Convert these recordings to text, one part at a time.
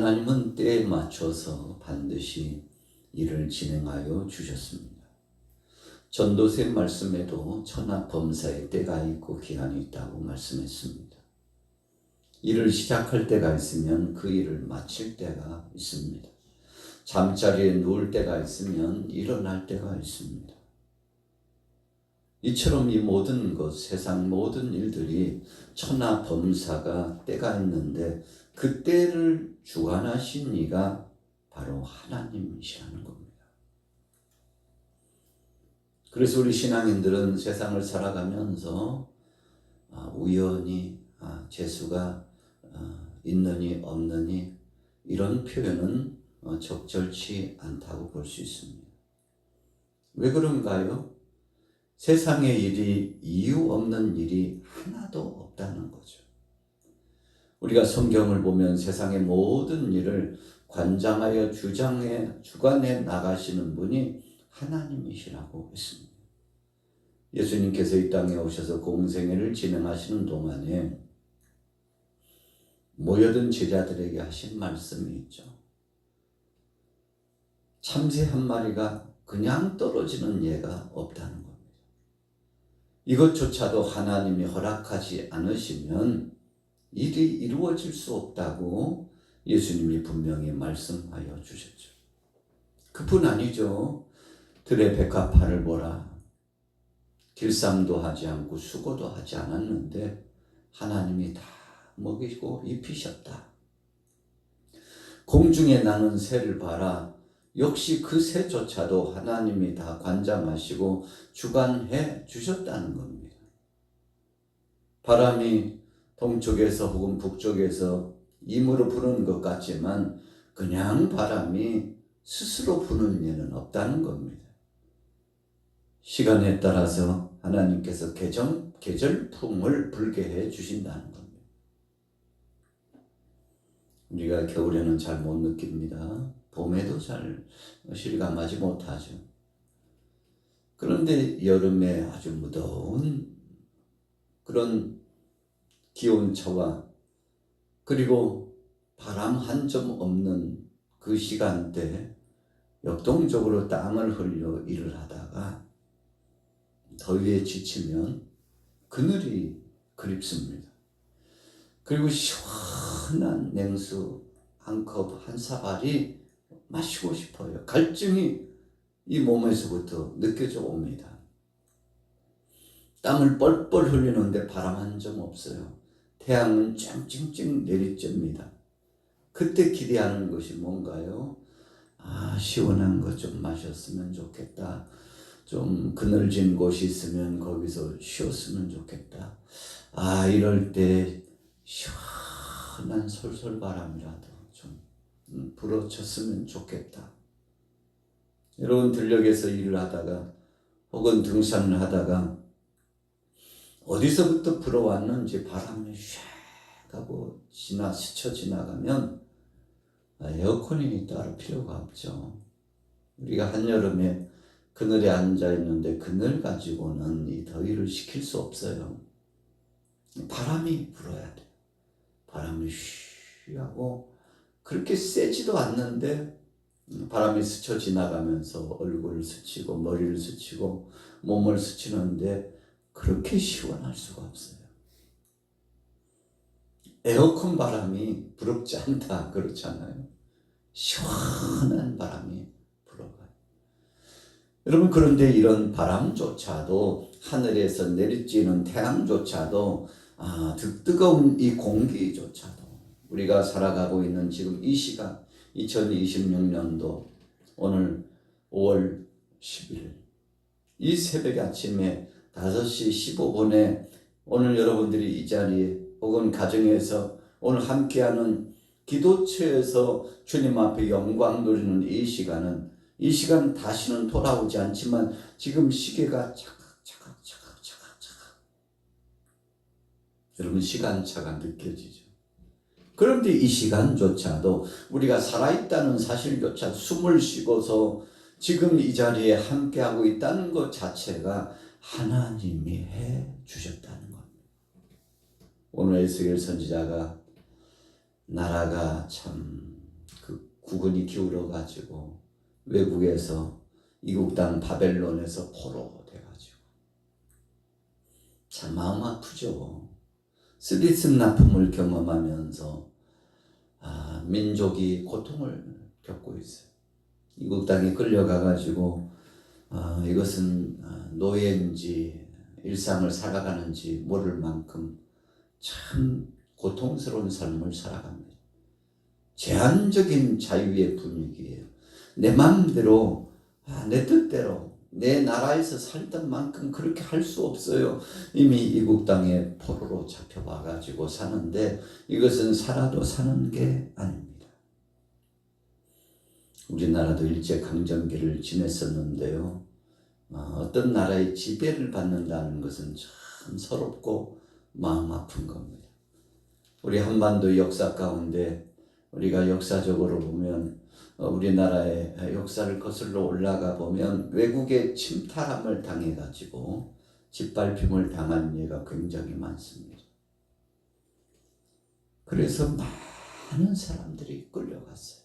하나님은 때에 맞춰서 반드시 일을 진행하여 주셨습니다. 전도서의 말씀에도 천하 범사의 때가 있고 기한이 있다고 말씀했습니다. 일을 시작할 때가 있으면 그 일을 마칠 때가 있습니다. 잠자리에 누울 때가 있으면 일어날 때가 있습니다. 이처럼 이 모든 것, 세상 모든 일들이 천하 범사가 때가 있는데 그 때를 주관하신 이가 바로 하나님이시라는 겁니다. 그래서 우리 신앙인들은 세상을 살아가면서 우연히 재수가 있느니 없느니 이런 표현은 적절치 않다고 볼 수 있습니다. 왜 그런가요? 세상의 일이 이유 없는 일이 하나도 없다는 거죠. 우리가 성경을 보면 세상의 모든 일을 관장하여 주관해 나가시는 분이 하나님이시라고 했습니다. 예수님께서 이 땅에 오셔서 공생애를 진행하시는 동안에 모여든 제자들에게 하신 말씀이 있죠. 참새 한 마리가 그냥 떨어지는 예가 없다는 겁니다. 이것조차도 하나님이 허락하지 않으시면 일이 이루어질 수 없다고 예수님이 분명히 말씀하여 주셨죠. 그뿐 아니죠. 들의 백합화를 보라. 길쌈도 하지 않고 수고도 하지 않았는데 하나님이 다 먹이고 입히셨다. 공중에 나는 새를 봐라. 역시 그 새조차도 하나님이 다 관장하시고 주관해 주셨다는 겁니다. 바람이 동쪽에서 혹은 북쪽에서 임으로 부는 것 같지만 그냥 바람이 스스로 부는 일은 없다는 겁니다. 시간에 따라서 하나님께서 계절풍을 불게 해 주신다는 겁니다. 우리가 겨울에는 잘 못 느낍니다. 봄에도 잘 실감하지 못하죠. 그런데 여름에 아주 무더운 그런 기온차와 그리고 바람 한 점 없는 그 시간대 역동적으로 땀을 흘려 일을 하다가 더위에 지치면 그늘이 그립습니다. 그리고 시원한 냉수 한 컵, 한 사발이 마시고 싶어요. 갈증이 이 몸에서부터 느껴져 옵니다. 땀을 뻘뻘 흘리는데 바람 한 점 없어요. 태양은 쨍쨍쨍 내리쬐입니다. 그때 기대하는 것이 뭔가요? 시원한 거 좀 마셨으면 좋겠다. 좀 그늘진 곳이 있으면 거기서 쉬었으면 좋겠다. 이럴 때 시원한 솔솔바람이라도 좀 불어쳤으면 좋겠다. 여러분 들녘에서 일을 하다가 혹은 등산을 하다가 어디서부터 불어왔는지 바람이 샥 하고 스쳐 지나가면 에어컨이 따로 필요가 없죠. 우리가 한여름에 그늘에 앉아 있는데 그늘 가지고는 이 더위를 식힐 수 없어요. 바람이 불어야 돼요. 바람이 쉬 하고 그렇게 세지도 않는데 바람이 스쳐 지나가면서 얼굴을 스치고 머리를 스치고 몸을 스치는데 그렇게 시원할 수가 없어요. 에어컨 바람이 부럽지 않다 그렇잖아요. 시원한 바람이 불어가요. 여러분 그런데 이런 바람조차도 하늘에서 내리쬐는 태양조차도 뜨거운 이 공기조차도 우리가 살아가고 있는 지금 이 시간 2026년도 오늘 5월 10일 이 새벽 아침에 5시 15분에 오늘 여러분들이 이 자리에 혹은 가정에서 오늘 함께하는 기도처에서 주님 앞에 영광 누리는 이 시간 다시는 돌아오지 않지만 지금 시계가 차각 여러분 시간차가 느껴지죠. 그런데 이 시간조차도 우리가 살아있다는 사실조차 숨을 쉬고서 지금 이 자리에 함께하고 있다는 것 자체가 하나님이 해 주셨다는 겁니다. 오늘 에스겔 선지자가 나라가 참 국군이 기울어 가지고 외국에서 이국 땅 바벨론에서 포로 돼가지고 참 마음 아프죠. 쓰디쓴 아픔을 경험하면서 민족이 고통을 겪고 있어요. 이국 땅에 끌려가가지고 이것은 노예인지 일상을 살아가는지 모를 만큼 참 고통스러운 삶을 살아갑니다. 제한적인 자유의 분위기예요. 내 마음대로 내 뜻대로 내 나라에서 살던 만큼 그렇게 할 수 없어요. 이미 이국 땅에 포로로 잡혀와가지고 사는데 이것은 살아도 사는 게 아닙니다. 우리나라도 일제강점기를 지냈었는데요. 어떤 나라의 지배를 받는다는 것은 참 서럽고 마음 아픈 겁니다. 우리 한반도 역사 가운데 우리가 역사적으로 보면 우리나라의 역사를 거슬러 올라가 보면 외국의 침탈함을 당해가지고 짓밟힘을 당한 예가 굉장히 많습니다. 그래서 많은 사람들이 끌려갔어요.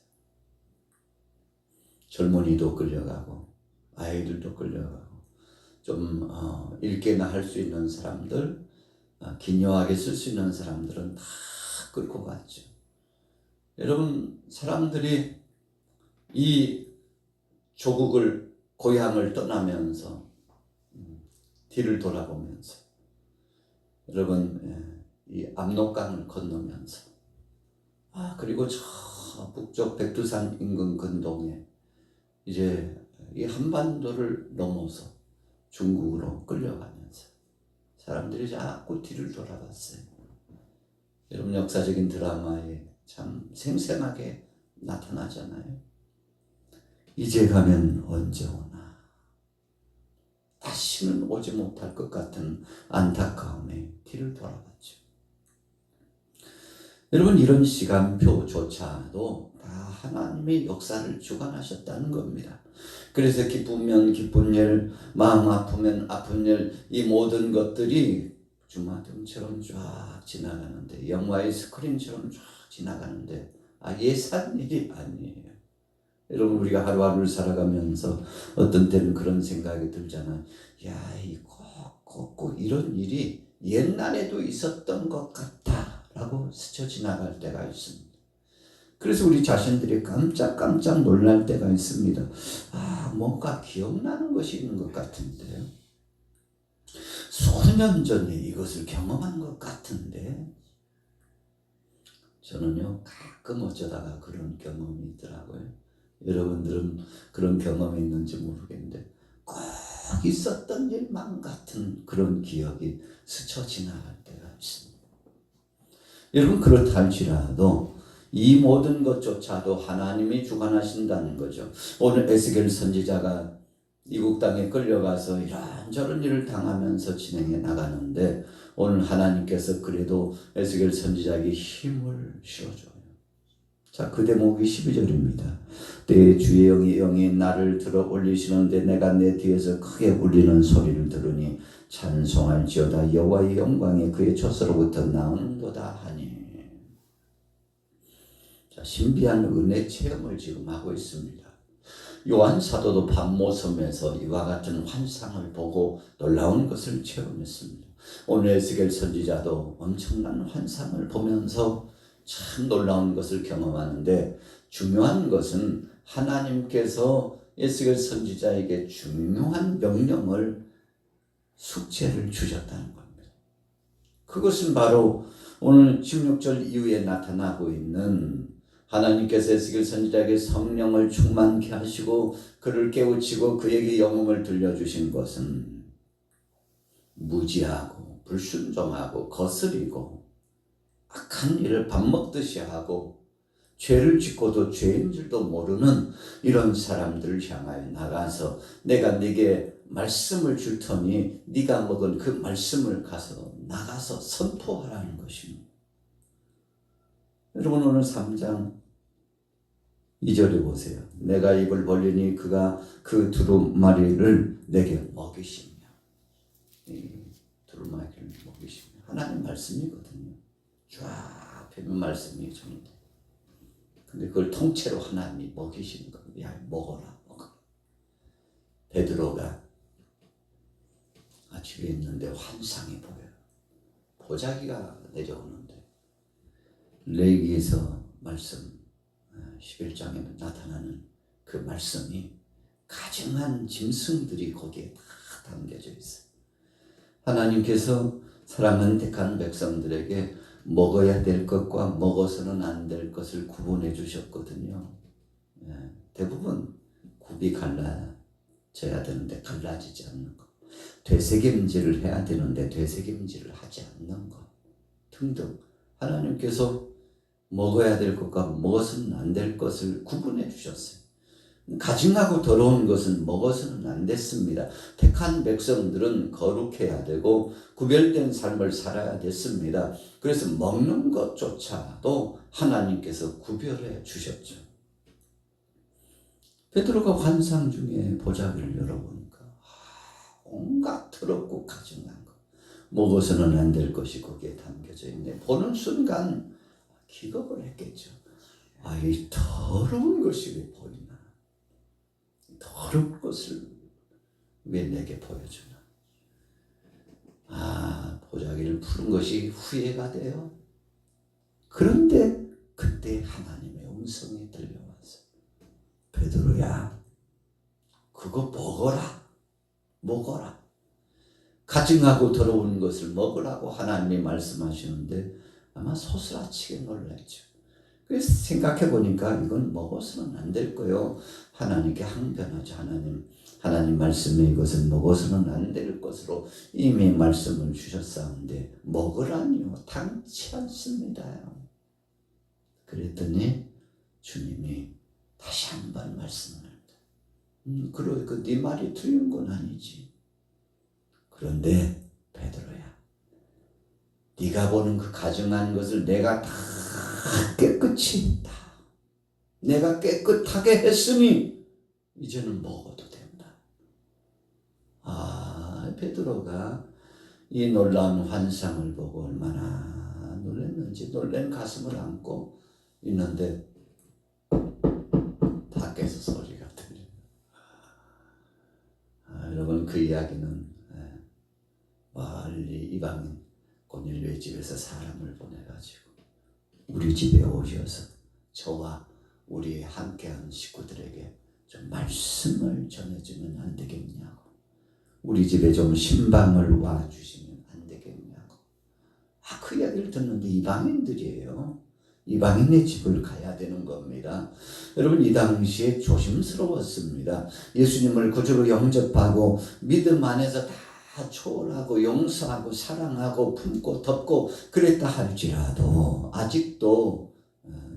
젊은이도 끌려가고 아이들도 끌려가고 좀 읽게나 할 수 있는 사람들, 기묘하게 쓸 수 있는 사람들은 다 끌고 갔죠. 여러분, 사람들이 이 조국을 고향을 떠나면서 뒤를 돌아보면서 여러분 이 압록강을 건너면서 그리고 저 북쪽 백두산 인근 근동에 이제 이 한반도를 넘어서 중국으로 끌려가면서 사람들이 자꾸 뒤를 돌아봤어요. 여러분, 역사적인 드라마에 참 생생하게 나타나잖아요. 이제 가면 언제 오나, 다시는 오지 못할 것 같은 안타까움에 뒤를 돌아봤죠. 여러분, 이런 시간표조차도 다 하나님의 역사를 주관하셨다는 겁니다. 그래서 기쁘면 기쁜 일, 마음 아프면 아픈 일, 이 모든 것들이 주마등처럼 쫙 지나가는데, 영화의 스크린처럼 쫙 지나가는데 예산 일이 아니에요. 여러분, 우리가 하루하루를 살아가면서 어떤 때는 그런 생각이 들잖아요. 꼭 이런 일이 옛날에도 있었던 것 같다 라고 스쳐 지나갈 때가 있습니다. 그래서 우리 자신들이 깜짝 놀랄 때가 있습니다. 뭔가 기억나는 것이 있는 것 같은데, 수년 전에 이것을 경험한 것 같은데, 저는요 가끔 어쩌다가 그런 경험이 있더라고요. 여러분들은 그런 경험이 있는지 모르겠는데 꼭 있었던 일만 같은 그런 기억이 스쳐 지나갈 때가 있습니다. 여러분, 그렇다 할지라도 이 모든 것조차도 하나님이 주관하신다는 거죠. 오늘 에스겔 선지자가 이국 땅에 끌려가서 이런저런 일을 당하면서 진행해 나가는데 오늘 하나님께서 그래도 에스겔 선지자에게 힘을 실어줘요. 자, 그 대목이 12절입니다. 때에 주의 영이 나를 들어 올리시는데 내가 내 뒤에서 크게 울리는 소리를 들으니 찬송할지어다. 여호와의 영광이 그의 젖으로부터 나오는도다 하니. 자, 신비한 은혜 체험을 지금 하고 있습니다. 요한 사도도 밤모섬에서 이와 같은 환상을 보고 놀라운 것을 체험했습니다. 오늘 에스겔 선지자도 엄청난 환상을 보면서 참 놀라운 것을 경험하는데, 중요한 것은 하나님께서 에스겔 선지자에게 중요한 명령을, 숙제를 주셨다는 겁니다. 그것은 바로 오늘 16절 이후에 나타나고 있는 하나님께서 에스겔 선지자에게 성령을 충만케 하시고 그를 깨우치고 그에게 영음을 들려주신 것은 무지하고 불순종하고 거스리고 악한 일을 밥 먹듯이 하고 죄를 짓고도 죄인 줄도 모르는 이런 사람들을 향하여 나가서 내가 네게 말씀을 줄 터니 네가 먹은 그 말씀을 나가서 선포하라는 것입니다. 여러분, 오늘 3장 2절에 보세요. 내가 입을 벌리니 그가 그 두루마리를 내게 먹이시며. 이 두루마리를 먹이시며 하나님 말씀이거든요. 쫙 펴면 말씀이 전부. 근데 그걸 통째로 하나님이 먹이시는 겁니다. 야, 먹어라, 먹어라. 베드로가 집에 있는데 환상이 보여요. 보자기가 내려오는데 레위기에서 말씀 11장에 나타나는 그 말씀이 가증한 짐승들이 거기에 다 담겨져 있어요. 하나님께서 사랑하는 택한 백성들에게 먹어야 될 것과 먹어서는 안 될 것을 구분해 주셨거든요. 대부분 굽이 갈라져야 되는데 갈라지지 않는 것, 되새김질을 해야 되는데 되새김질을 하지 않는 것 등등 하나님께서 먹어야 될 것과 먹어서는 안 될 것을 구분해 주셨어요. 가증하고 더러운 것은 먹어서는 안 됐습니다. 택한 백성들은 거룩해야 되고 구별된 삶을 살아야 됐습니다. 그래서 먹는 것조차도 하나님께서 구별해 주셨죠. 베드로가 환상 중에 보자기를 열어보니까 온갖 더럽고 가증한 것, 먹어서는 안 될 것이 거기에 담겨져 있네. 보는 순간 기겁을 했겠죠. 이 더러운 것이 왜 보이나? 더러운 것을 왜 내게 보여주나? 보자기를 푸는 것이 후회가 돼요. 그런데 그때 하나님의 음성이 들려와서 베드로야, 그거 먹어라. 가증하고 더러운 것을 먹으라고 하나님이 말씀하시는데 아마 소스라치게 놀랐죠. 그래서 생각해 보니까 이건 먹어서는 안 될 거요. 하나님께 항변하죠. 하나님 말씀에 이것은 먹어서는 안 될 것으로 이미 말씀을 주셨사온데 먹으라니요. 당치 않습니다. 그랬더니 주님이 다시 한번 말씀을 합니다. 그러니까 네 말이 틀린 건 아니지. 그런데 베드로야, 네가 보는 그 가증한 것을 내가 다 깨끗이 내가 깨끗하게 했으니 이제는 먹어도 된다. 베드로가 이 놀라운 환상을 보고 얼마나 놀랐는지 놀란 가슴을 안고 있는데 밖에서 소리가 들려요. 여러분, 그 이야기는 멀리 이방인 고넬료의 집에서 사람을 보내가지고 우리 집에 오셔서 저와 우리 함께한 식구들에게 좀 말씀을 전해주면 안 되겠냐고, 우리 집에 좀 신방을 와주시면 안 되겠냐고. 그 이야기를 듣는데 이방인들이에요. 이방인의 집을 가야 되는 겁니다. 여러분, 이 당시에 조심스러웠습니다. 예수님을 구주로 영접하고 믿음 안에서 다 초월하고 용서하고 사랑하고 품고 덮고 그랬다 할지라도 아직도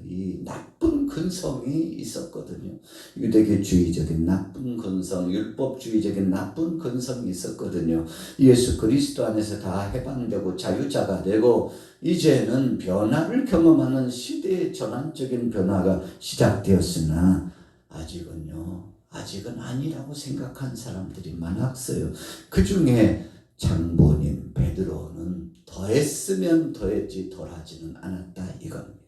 이 나쁜 근성이 있었거든요. 유대교주의적인 나쁜 근성, 율법주의적인 나쁜 근성이 있었거든요. 예수 그리스도 안에서 다 해방되고 자유자가 되고 이제는 변화를 경험하는 시대의 전환적인 변화가 시작되었으나 아직은 아니라고 생각한 사람들이 많았어요. 그 중에 장본인 베드로는 더했으면 더했지 덜하지는 않았다 이겁니다.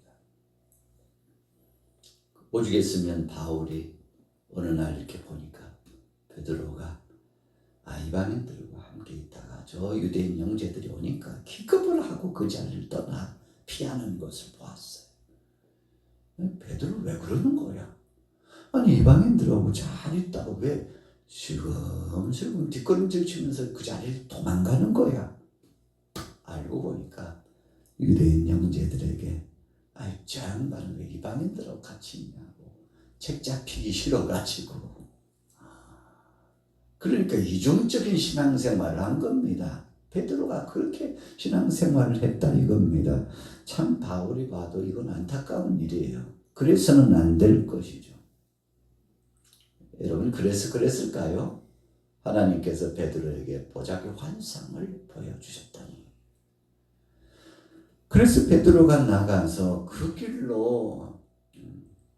오죽했으면 바울이 어느 날 이렇게 보니까 베드로가 이방인들과 함께 있다가 저 유대인 형제들이 오니까 기겁을 하고 그 자리를 떠나 피하는 것을 보았어요. 베드로 왜 그러는 거야? 이방인들하고 잘 있다가 왜 슬금슬금 뒷걸음질 치면서 그 자리를 도망가는 거야? 알고 보니까 유대인 형제들에게 저 양반은 왜 이방인들하고 같이 있냐고 책 잡히기 싫어가지고, 그러니까 이중적인 신앙생활을 한 겁니다. 베드로가 그렇게 신앙생활을 했다 이겁니다. 참 바울이 봐도 이건 안타까운 일이에요. 그래서는 안 될 것이죠. 여러분, 그래서 그랬을까요? 하나님께서 베드로에게 보자기 환상을 보여주셨다니. 그래서 베드로가 나가서 그 길로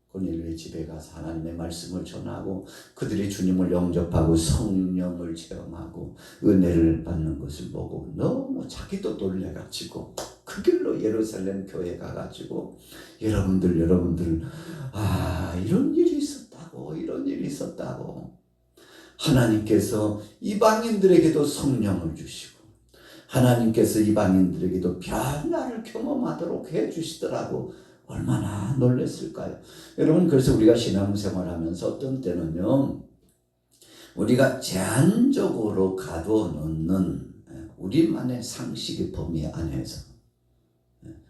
고넬료의 집에 가서 하나님의 말씀을 전하고 그들이 주님을 영접하고 성령을 체험하고 은혜를 받는 것을 보고 너무 자기도 놀래가지고 그 그 길로 예루살렘 교회 가가지고 여러분들 이런 일이 있었다고 하나님께서 이방인들에게도 성령을 주시고 하나님께서 이방인들에게도 변화를 경험하도록 해주시더라고. 얼마나 놀랐을까요? 여러분, 그래서 우리가 신앙생활하면서 어떤 때는요, 우리가 제한적으로 가둬놓는 우리만의 상식의 범위 안에서,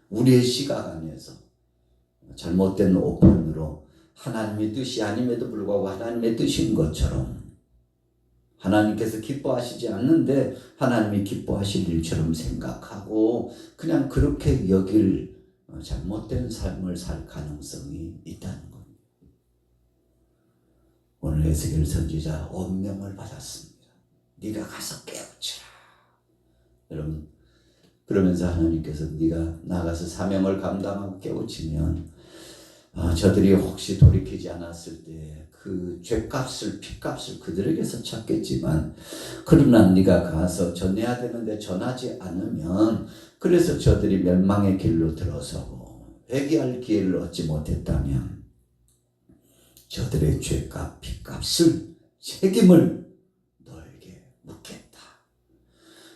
우리의 시각 안에서 잘못된 오판으로 하나님의 뜻이 아님에도 불구하고 하나님의 뜻인 것처럼, 하나님께서 기뻐하시지 않는데 하나님이 기뻐하실 일처럼 생각하고 그냥 그렇게 여길 잘못된 삶을 살 가능성이 있다는 겁니다. 오늘 에스겔 선지자 엄명을 받았습니다. 네가 가서 깨우치라. 여러분, 그러면서 하나님께서 네가 나가서 사명을 감당하고 깨우치면 저들이 혹시 돌이키지 않았을 때 그 죄값을 피값을 그들에게서 찾겠지만, 그러나 네가 가서 전해야 되는데 전하지 않으면 그래서 저들이 멸망의 길로 들어서고 회개할 기회를 얻지 못했다면 저들의 죄값 피값을 책임을 너에게 묻겠다.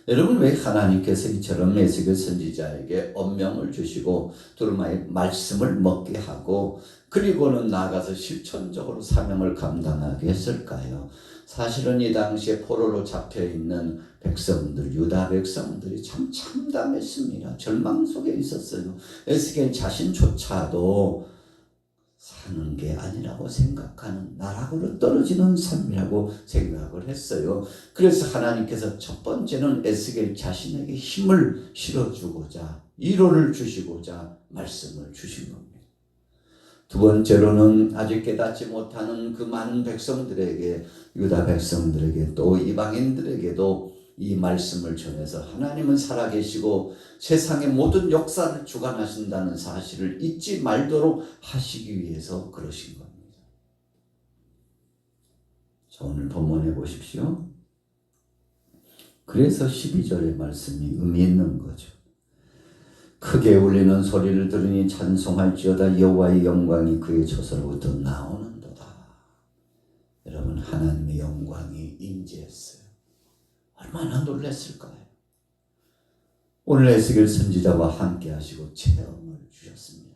여러분, 왜 하나님께서 이처럼 에스겔 선지자에게 엄명을 주시고 두루마리 말씀을 먹게 하고 그리고는 나가서 실천적으로 사명을 감당하게 했을까요? 사실은 이 당시에 포로로 잡혀있는 백성들, 유다 백성들이 참 참담했습니다. 절망 속에 있었어요. 에스겔 자신조차도 사는 게 아니라고 생각하는, 나락으로 떨어지는 삶이라고 생각을 했어요. 그래서 하나님께서 첫 번째는 에스겔 자신에게 힘을 실어주고자, 위로를 주시고자 말씀을 주신 겁니다. 두 번째로는 아직 깨닫지 못하는 그 많은 백성들에게, 유다 백성들에게 또 이방인들에게도 이 말씀을 전해서 하나님은 살아계시고 세상의 모든 역사를 주관하신다는 사실을 잊지 말도록 하시기 위해서 그러신 겁니다. 자, 오늘 본문에 보십시오. 그래서 12절의 말씀이 의미 있는 거죠. 크게 울리는 소리를 들으니 찬송할지어다. 여호와의 영광이 그의 처소로부터 나오는도다. 여러분, 하나님의 영광이 임재했어요. 얼마나 놀랐을까요? 오늘 에스겔 선지자와 함께 하시고 체험을 주셨습니다.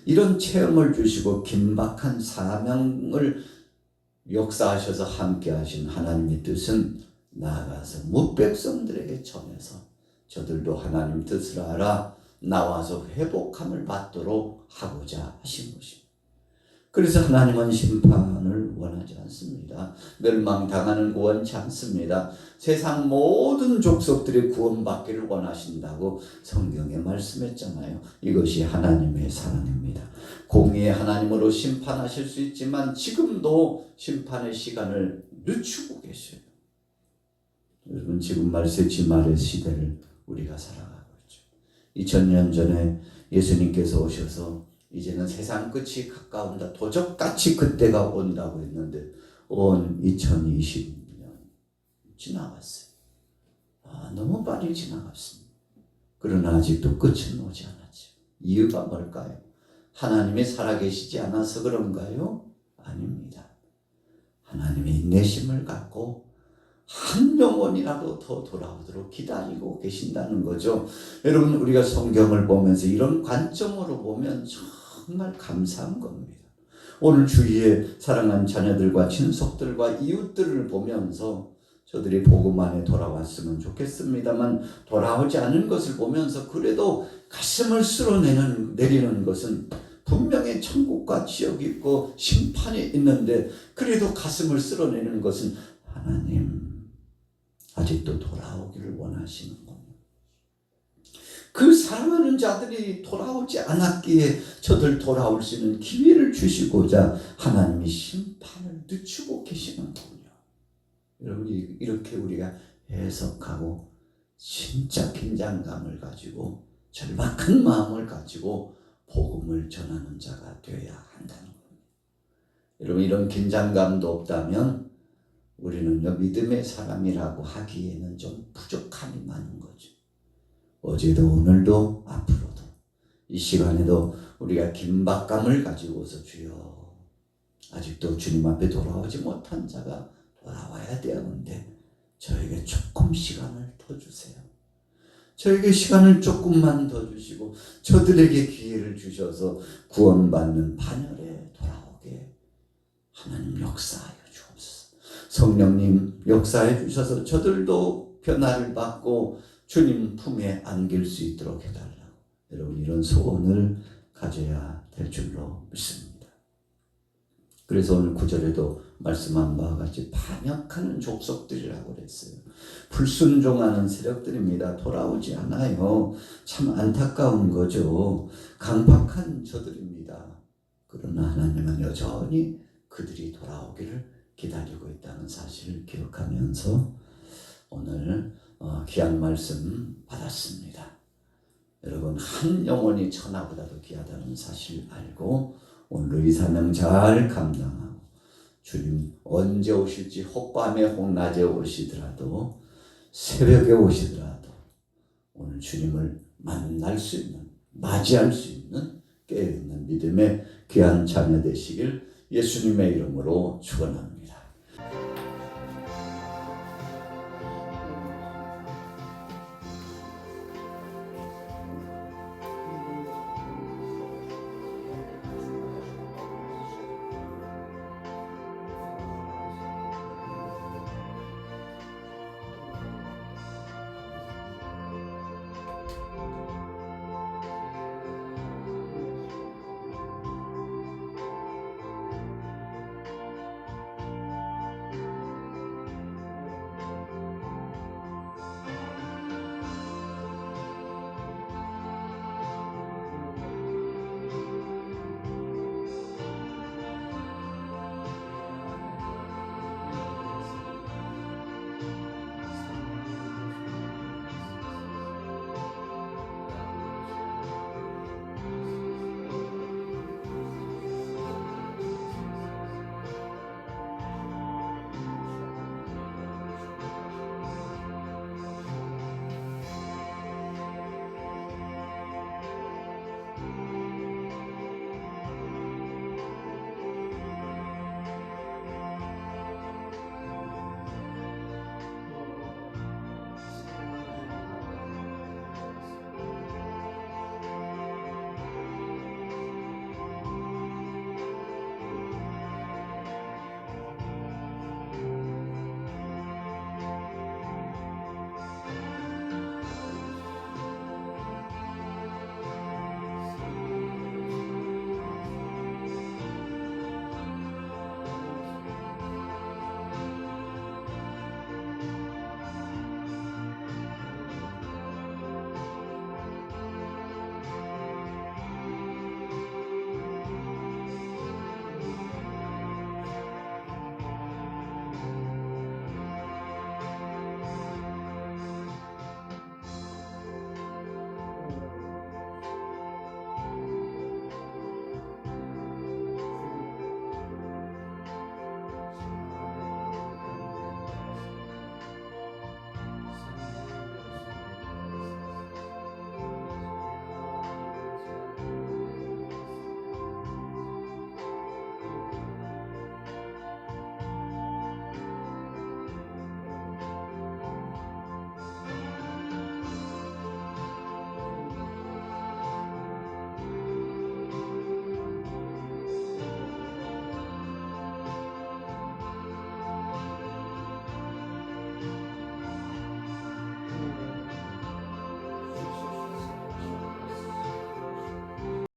이런 체험을 주시고 긴박한 사명을 역사하셔서 함께 하신 하나님의 뜻은 나아가서 뭇백성들에게 전해서 저들도 하나님 뜻을 알아 나와서 회복함을 받도록 하고자 하신 것입니다. 그래서 하나님은 심판을 원하지 않습니다. 멸망당하는 거 원치 않습니다. 세상 모든 족속들이 구원받기를 원하신다고 성경에 말씀했잖아요. 이것이 하나님의 사랑입니다. 공의의 하나님으로 심판하실 수 있지만 지금도 심판의 시간을 늦추고 계셔요. 여러분, 지금 말세지 말의 시대를 우리가 살아가고 있죠. 2000년 전에 예수님께서 오셔서 이제는 세상 끝이 가까운다, 도적같이 그때가 온다고 했는데 온 2020년 지나갔어요. 너무 빨리 지나갔습니다. 그러나 아직도 끝은 오지 않았죠. 이유가 뭘까요? 하나님이 살아계시지 않아서 그런가요? 아닙니다. 하나님의 인내심을 갖고 한 영혼이라도 더 돌아오도록 기다리고 계신다는 거죠. 여러분, 우리가 성경을 보면서 이런 관점으로 보면 정말 감사한 겁니다. 오늘 주위에 사랑하는 자녀들과 친속들과 이웃들을 보면서 저들이 복음 안에 돌아왔으면 좋겠습니다만 돌아오지 않은 것을 보면서 그래도 가슴을 내리는 것은 분명히 천국과 지옥이 있고 심판이 있는데 그래도 가슴을 쓸어내는 것은 하나님 아직도 돌아오기를 원하시는 겁니다. 그 사랑하는 자들이 돌아오지 않았기에 저들 돌아올 수 있는 기회를 주시고자 하나님이 심판을 늦추고 계시는군요. 여러분, 이렇게 우리가 해석하고 진짜 긴장감을 가지고 절박한 마음을 가지고 복음을 전하는 자가 되어야 한다는 겁니다. 여러분, 이런 긴장감도 없다면 우리는요, 믿음의 사람이라고 하기에는 좀 부족함이 많은 거죠. 어제도 오늘도 앞으로 이 시간에도 우리가 긴박감을 가지고서 주여 아직도 주님 앞에 돌아오지 못한 자가 돌아와야 되는데 저에게 조금 시간을 더 주세요. 저에게 시간을 조금만 더 주시고 저들에게 기회를 주셔서 구원받는 반열에 돌아오게 하나님 역사하여 주옵소서. 성령님 역사해 주셔서 저들도 변화를 받고 주님 품에 안길 수 있도록 해달라고 여러분 이런 소원을 가져야 될 줄로 믿습니다. 그래서 오늘 9절에도 말씀한 바와 같이 반역하는 족속들이라고 그랬어요. 불순종하는 세력들입니다. 돌아오지 않아요. 참 안타까운 거죠. 강팍한 저들입니다. 그러나 하나님은 여전히 그들이 돌아오기를 기다리고 있다는 사실을 기억하면서 오늘 귀한 말씀 받았습니다. 여러분 한 영혼이 천하보다도 귀하다는 사실 알고 오늘 이 사명 잘 감당하고 주님 언제 오실지 혹밤에 혹낮에 오시더라도 새벽에 오시더라도 오늘 주님을 만날 수 있는 맞이할 수 있는 깨어있는 믿음의 귀한 자녀 되시길 예수님의 이름으로 축원합니다.